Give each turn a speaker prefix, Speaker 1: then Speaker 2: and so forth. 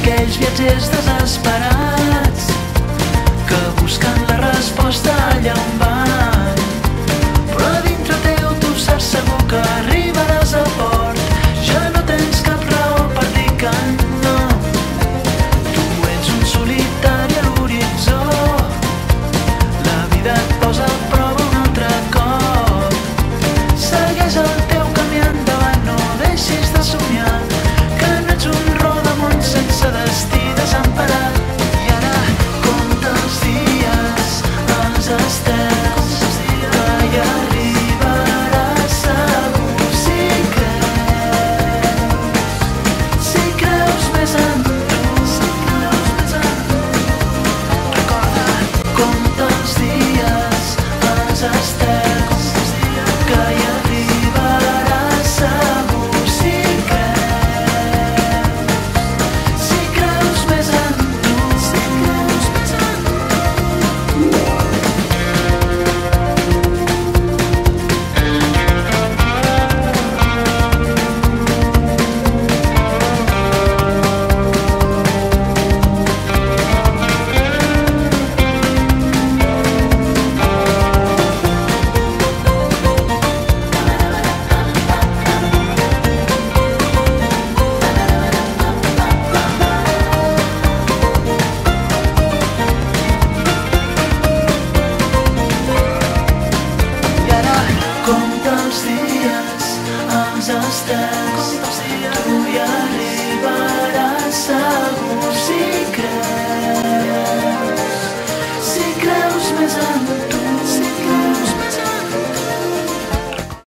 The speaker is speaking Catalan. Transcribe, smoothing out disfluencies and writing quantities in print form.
Speaker 1: aquells viatgers desesperats que busquen la resposta allà on van, però a dintre teu tu saps segur que arribaràs a port. Ja no tens cap raó per dir que no, tu ets un solitari a l'horitzó. La vida et posa a prova un altre cop. Segueix el teu camí endavant, no deixis de somiar, que no ets un rodamón sense destí, desemparat. I ara compta els dies, els estels, que hi arribaràs segur si creus més en tu. Recorda, compta els dies, els estels, que hi arribaràs segur si creus més en tu. I ara compta els dies, els estels, tu hi arribaràs segur si creus.